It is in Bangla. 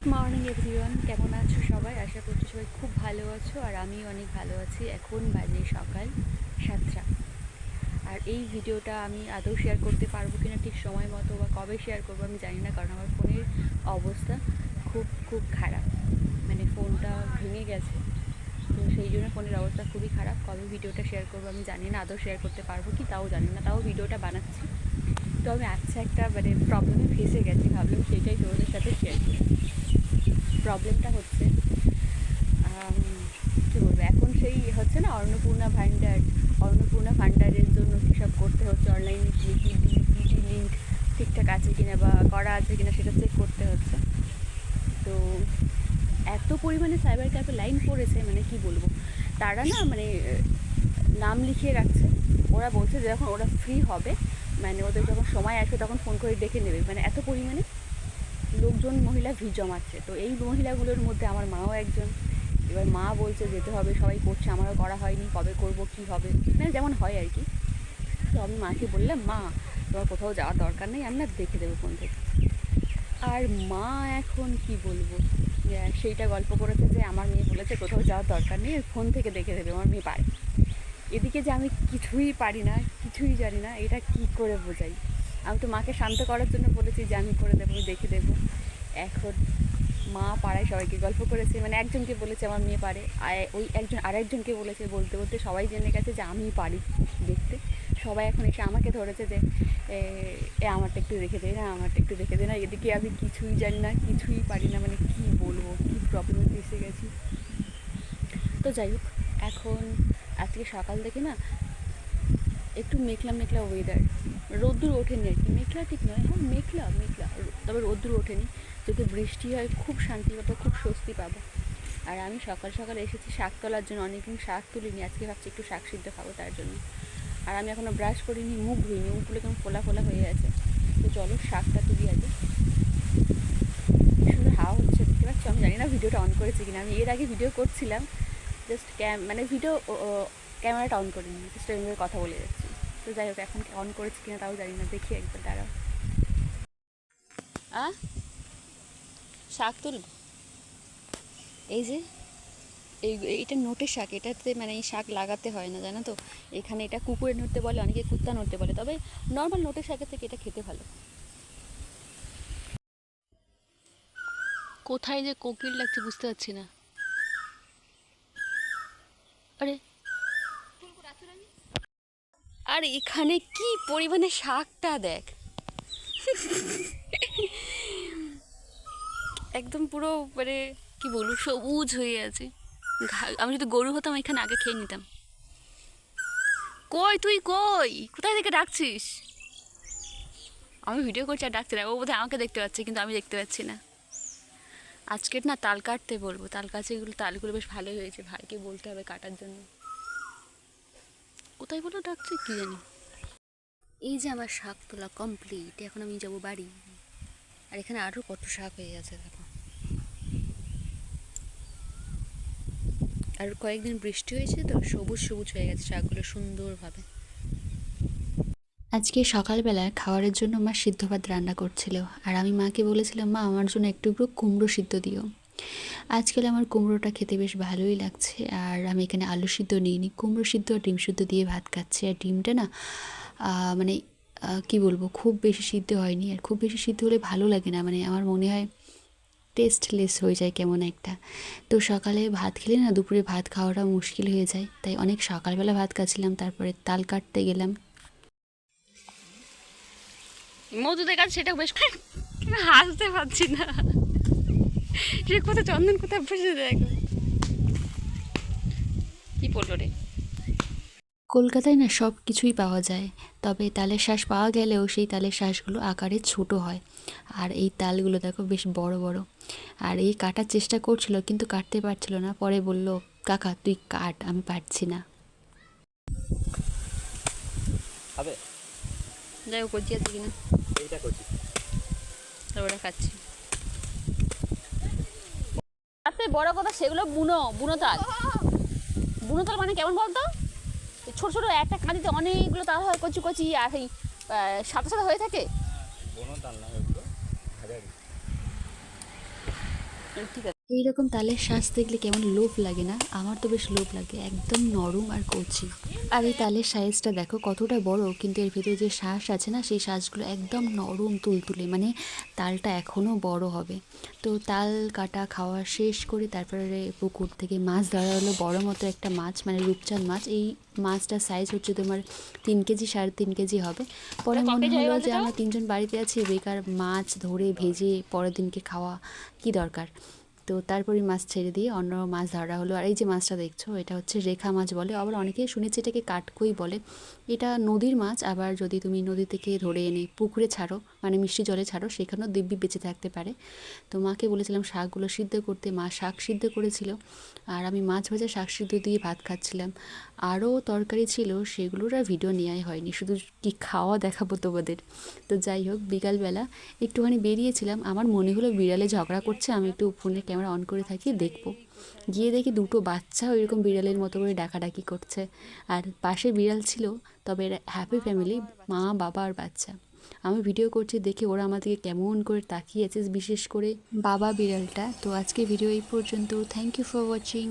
মর্নিং এভরিওয়ান, কেমন আছো সবাই? আশা করছি সবাই খুব ভালো আছো আর আমিও অনেক ভালো আছি। এখন বাজে সকাল 7টা। আর এই ভিডিওটা আমি আদৌ শেয়ার করতে পারবো কিনা ঠিক সময় মতো বা কবে শেয়ার করবো আমি জানি না, কারণ আমার ফোনের অবস্থা খুব খুব খারাপ। মানে ফোনটা ভেঙে গেছে, তো সেই জন্য ফোনের অবস্থা খুবই খারাপ। কবে ভিডিওটা শেয়ার করবো আমি জানি না, আদৌ শেয়ার করতে পারবো কি তাও জানি না, তাও ভিডিওটা বানাচ্ছি। তো আমি আচ্ছা একটা প্রবলেমে ফেসে গেছি, ভাবলাম সেইটাই তোমাদের সাথে শেয়ার করি। প্রবলেমটা হচ্ছে কী বলবো, এখন সেই হচ্ছে না অন্নপূর্ণা ভান্ডারের জন্য কী সব করতে হচ্ছে, অনলাইনে কি লিঙ্ক ঠিকঠাক আছে কিনা বা করা আছে কিনা সেটা চেক করতে হচ্ছে। তো এত পরিমাণে সাইবার ক্যাফে লাইন পড়েছে, মানে কি বলবো, তারা না নাম লিখিয়ে রাখছে। ওরা বলছে যে যখন ওরা ফ্রি হবে, মানে ওদের যখন সময় আসবে তখন ফোন করে ডেকে নেবে। মানে এত পরিমাণে লোকজন, মহিলা ভিড় জমাচ্ছে। তো এই মহিলাগুলোর মধ্যে আমার মাও একজন। এবার মা বলছে যেতে হবে, সবাই করছে, আমারও করা হয়নি, কবে করব কি হবে, মানে যেমন হয় আর কি। তো আমি মাকে বললাম, মা তোমার কোথাও যাওয়ার দরকার নেই, আমি না দেখে দেবো ফোন থেকে। আর মা এখন কি বলবো, সেইটা গল্প করেছে যে আমার মেয়ে বলেছে কোথাও যাওয়ার দরকার নেই, ফোন থেকে দেখে দেবে, আমার মেয়ে পারে। এদিকে যে আমি কিছুই পারি না, কিছুই জানি না, এটা কি করে বোঝাই? আমি তো মাকে শান্ত করার জন্য বলেছি যে আমি করে দেবো, আমি দেখে দেবো। এখন মা পাড়ায় সবাইকে গল্প করেছে, মানে একজনকে বলেছে আমার মেয়ে পারে, আর ওই একজন আরেকজনকে বলেছে, বলতে বলতে সবাই জেনে গেছে যে আমি পারি দেখতে। সবাই এখন এসে আমাকে ধরেছে যে আমারটা একটু দেখে দে না, আমারটা একটু দেখে দে না। এদিকে আমি কিছুই জানি না, কিছুই পারি না, মানে কি বলবো, কী প্রবলেমে ফেসে গেছি। তো যাই হোক, এখন আজকে সকাল থেকে না একটু মেঘলা মেঘলা ওয়েদার, রোদ্দুর ওঠেনি আর কি, মেঘলা ঠিক নয়, হ্যাঁ মেঘলা মেঘলা, তবে রোদ্দুর ওঠেনি। যদি বৃষ্টি হয় খুব শান্তি পাবো, খুব স্বস্তি পাবো। আর আমি সকাল সকাল এসেছি শাক তোলার জন্য, অনেকদিন শাক তুলিনি, আজকে ভাবছি একটু শাক সিদ্ধ খাবো তার জন্য। আর আমি এখনও ব্রাশ করিনি, মুখ ধুইনি, মুখগুলো কেমন ফোলা ফোলা হয়ে আছে। তো চলো শাকটা তুলি আগে। সুন্দর হাওয়া হচ্ছে, দেখতে পাচ্ছ। আমি জানি না ভিডিওটা অন করেছি কিনা, আমি এর আগে ভিডিও করছিলাম, জাস্ট ভিডিও ক্যামেরাটা অন করিনি, জাস্ট এমনি কথা বলে যাচ্ছি। তো যাই হোক, এখন অন করেছি কিনা তাও জানি না, দেখি একবার দাঁড়াও। শাক তুলব, এই যে এইটা নোটের শাক, এটাতে মানে এই শাক লাগাতে হয় না, জানো তো। এখানে এটা কুকুরে নড়তে বলে, অনেকে কুত্তা নড়তে বলে, তবে নর্মাল নোটের শাকের থেকে এটা খেতে ভালো। কোথায় যে কোকিল লাগছে বুঝতে পারছি না। আরে, আর এখানে কি পরিমাণে শাকটা দেখ, একদম পুরো কি বলবো, সবুজ হয়ে আছে। আমি যদি গরু হতাম এখানে আগে খেয়ে নিতাম। কই তুই, কই, কোথায় থেকে ডাকছিস? আমি ভিডিও করছি আর ডাকছি না, ও বোধহয় আমাকে দেখতে পাচ্ছে কিন্তু আমি দেখতে পাচ্ছি না। আজকের না তাল কাটতে বলবো, তাল গাছে এগুলো, তালগুলো বেশ ভালোই হয়েছে, ভাইকে বলতে হবে কাটার জন্য। কোথায় বলো ডাকছে কি জানি। এই যে আমার শাক তোলা কমপ্লিট, এখন আমি যাবো বাড়ি। আর এখানে আরও কত শাক হয়ে গেছে দেখো। আর কয়েকদিন বৃষ্টি হয়েছে তো সবুজ সবুজ হয়ে গেছে শাকগুলো সুন্দরভাবে। আজকে সকালবেলায় খাবারের জন্য মা সিদ্ধ ভাত রান্না করছিল, আর আমি মাকে বলেছিলাম, মা আমার জন্য একটু কুমড়ো সিদ্ধ দিও। আজকাল আমার কুমড়োটা খেতে বেশ ভালোই লাগছে, আর আমি এখানে আলু সিদ্ধ নিইনি, কুমড়ো সিদ্ধ আর ডিম সিদ্ধ দিয়ে ভাত খাচ্ছি। আর ডিমটা না মানে কি বলবো, খুব বেশি সিদ্ধ হয়নি, আর খুব বেশি সিদ্ধ হলে ভালো লাগে না, মানে আমার মনে হয় টেস্টলেস হয়ে যায় কেমন একটা। তো সকালে ভাত খেলে না দুপুরে ভাত খাওয়াটা মুশকিল হয়ে যায়, তাই অনেক সকালবেলা ভাত খাচ্ছিলাম, তারপরে তাল কাটতে গেলাম। মধুদের কাছে সেটা বেশ হাসতে পারছি না, সে কোথায় চন্দন কোথায় বসে দেখো কি বললো রে। কলকাতায় না সব কিছুই পাওয়া যায়, তবে তালের শাঁস পাওয়া গেলেও সেই তালের শাঁসগুলো আকারে ছোট হয়, আর এই তালগুলো দেখো বেশ বড় বড়। আর এই কাটার চেষ্টা করছিল কিন্তু কাটতে পারছিল না, পরে বলল, কাকা তুই কাট, আমি পারছি না। যাই হোক, কচি আছে কিনা, ওটা খাচ্ছি। তার বড় কথা, সেগুলো বুনো বুনো তাল। বুনো তাল মানে কেমন বলতো, ছোট ছোট একটা কাঁদিতে অনেকগুলো তাল হয়, কচি কচি, আর এই সাদা সাদা হয়ে থাকে। ঠিক আছে। এইরকম তালের শাঁস দেখলে কেমন লোভ লাগে না? আমার তো বেশ লোভ লাগে, একদম নরম আর কচি। আর এই তালের সাইজটা দেখো কতটা বড়, কিন্তু এর ভেতরে যে শাঁস আছে না, সেই শাঁসগুলো একদম নরম তুলতুলে, মানে তালটা এখনও বড় হবে। তো তাল কাটা খাওয়া শেষ করে তারপরে পুকুর থেকে মাছ ধরা হলো, বড় মতো একটা মাছ, মানে রূপচাঁদ মাছ। এই মাছটার সাইজ হচ্ছে তোমার 3 কেজি, 3.5 কেজি হবে। পরে মনে ককে যাবে হলো বলতো যে তো? আমরা 3জন বাড়িতে আছি, বেকার মাছ ধরে ভেজে পরের দিনকে খাওয়া কি দরকার। তো তারপরে মাছ ছেড়ে দিয়ে অন্য মাছ ধরা হলো। আর এই যে মাছটা দেখছো, এটা হচ্ছে রেখা মাছ বলে, আবার অনেকেই শুনেছি এটাকে কাটকই বলে। এটা নদীর মাছ, আবার যদি তুমি নদী থেকে ধরে এনে পুকুরে ছাড়ো, মানে মিষ্টি জলে ছাড়ো, সেখানেও দিব্যি বেঁচে থাকতে পারে। তো মাকে বলেছিলাম শাকগুলো সিদ্ধ করতে, মা শাক সিদ্ধ করেছিল, আর আমি মাছ ভাজা শাক সিদ্ধ দিয়ে ভাত খাচ্ছিলাম। আরও তরকারি ছিল, সেগুলোর আর ভিডিও নেওয়াই হয়নি, শুধু কি খাওয়া দেখাবো তোমাদের। তো যাই হোক, বিকালবেলা একটুখানি বেরিয়েছিলাম, আমার মনে হলো বিড়ালে ঝগড়া করছে, আমি একটু ফোনের ক্যামেরা অন করে থাকি দেখবো। গিয়ে দেখি দুটো বাচ্চা ওইরকম বিড়ালের মতো করে ডাকাডাকি করছে। আর পাশে বিড়াল ছিল, তবে এরা হ্যাপি ফ্যামিলি, মা বাবা আর বাচ্চা। আমি ভিডিও করছি দেখে ওরা আমার দিকে কেমন করে তাকিয়েছে, বিশেষ করে বাবা বিড়ালটা। তো আজকে ভিডিও এই পর্যন্ত, থ্যাংক ইউ ফর ওয়াচিং।